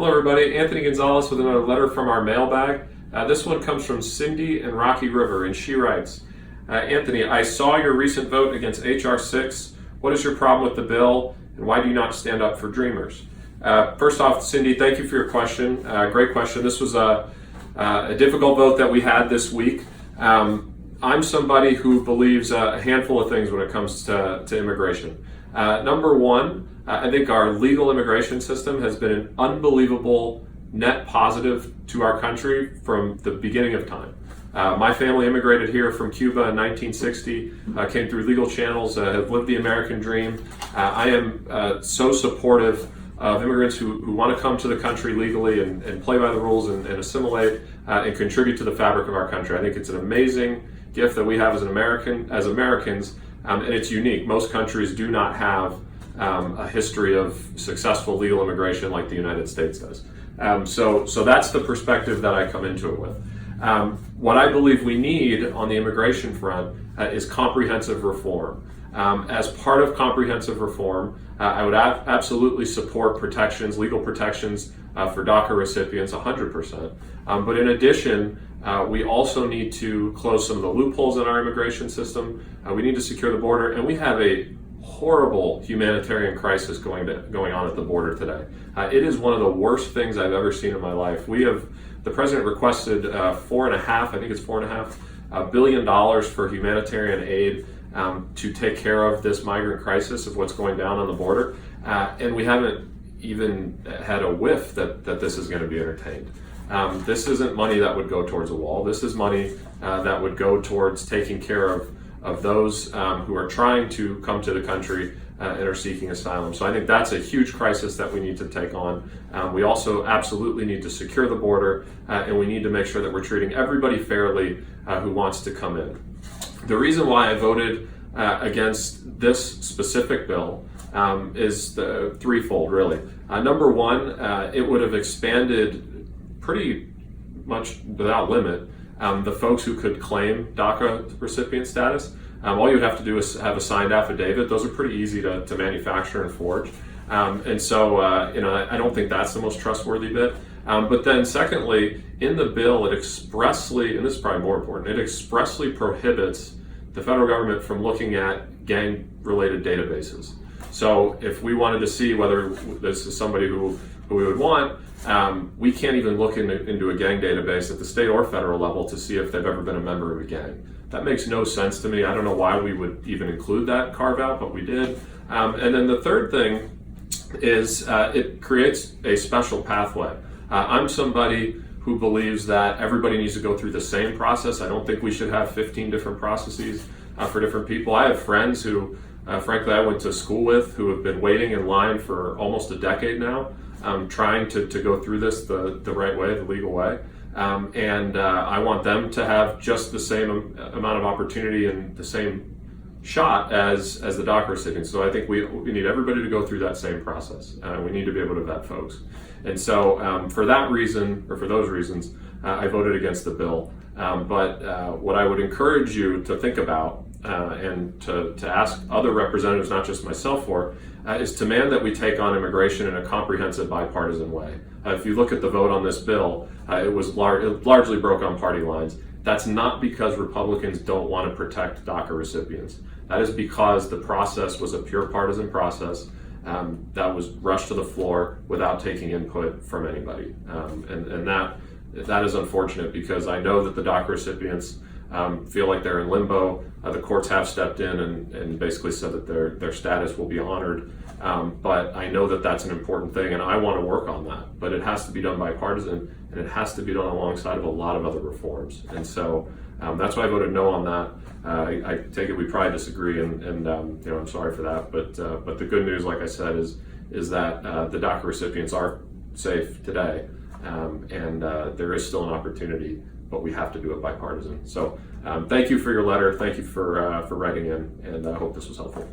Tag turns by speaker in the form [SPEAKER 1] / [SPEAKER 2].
[SPEAKER 1] Hello everybody, Anthony Gonzalez with another letter from our mailbag. This one comes from Cindy in Rocky River, and she writes, Anthony, I saw your recent vote against H.R. 6. What is your problem with the bill, and why do you not stand up for Dreamers? First off, Cindy, thank you for your question. Great question. This was a difficult vote that we had this week. I'm somebody who believes a handful of things when it comes to immigration. Number one, I think our legal immigration system has been an unbelievable net positive to our country from the beginning of time. My family immigrated here from Cuba in 1960, came through legal channels, have lived the American dream. I am so supportive of immigrants who want to come to the country legally and play by the rules and assimilate and contribute to the fabric of our country. I think it's an amazing gift that we have as Americans, and it's unique. Most countries do not have a history of successful legal immigration like the United States does. So that's the perspective that I come into it with. What I believe we need on the immigration front is comprehensive reform. As part of comprehensive reform, I would absolutely support protections, legal protections for DACA recipients 100%. But in addition, we also need to close some of the loopholes in our immigration system. We need to secure the border, and we have a horrible humanitarian crisis going on at the border today. It is one of the worst things I've ever seen in my life. The president requested $4.5 billion for humanitarian aid to take care of this migrant crisis of what's going down on the border, and we haven't even had a whiff that this is going to be entertained. This isn't money that would go towards a wall. This is money that would go towards taking care of those who are trying to come to the country and are seeking asylum. So I think that's a huge crisis that we need to take on. We also absolutely need to secure the border, and we need to make sure that we're treating everybody fairly who wants to come in. The reason why I voted against this specific bill is threefold, really. Number one, it would have expanded pretty much without limit the folks who could claim DACA recipient status. All you would have to do is have a signed affidavit. Those are pretty easy to manufacture and forge. And so, I don't think that's the most trustworthy bit. But then secondly, in the bill, it expressly, and this is probably more important, it expressly prohibits the federal government from looking at gang-related databases. So if we wanted to see whether this is somebody who we would want, we can't even look into a gang database at the state or federal level to see if they've ever been a member of a gang. That makes no sense to me. I don't know why we would even include that carve out, but we did. And then the third thing is it creates a special pathway. I'm somebody who believes that everybody needs to go through the same process. I don't think we should have 15 different processes for different people. I have friends who, frankly, I went to school with who have been waiting in line for almost a decade now, trying to go through this the right way, the legal way. And I want them to have just the same amount of opportunity and the same shot as the DACA recipients. So I think we need everybody to go through that same process. We need to be able to vet folks. And so for that reason, or for those reasons, I voted against the bill. But what I would encourage you to think about and to ask other representatives, not just myself for, is to demand that we take on immigration in a comprehensive bipartisan way. If you look at the vote on this bill, it largely broke on party lines. That's not because Republicans don't want to protect DACA recipients. That is because the process was a pure partisan process that was rushed to the floor without taking input from anybody. And that is unfortunate, because I know that the DACA recipients feel like they're in limbo. The courts have stepped in and basically said that their status will be honored. But I know that that's an important thing, and I want to work on that. But it has to be done bipartisan, and it has to be done alongside of a lot of other reforms. And so that's why I voted no on that. I take it we probably disagree, and I'm sorry for that. But the good news, like I said, is that the DACA recipients are safe today, and there is still an opportunity, but we have to do it bipartisan. So thank you for your letter. Thank you for writing in, and I hope this was helpful.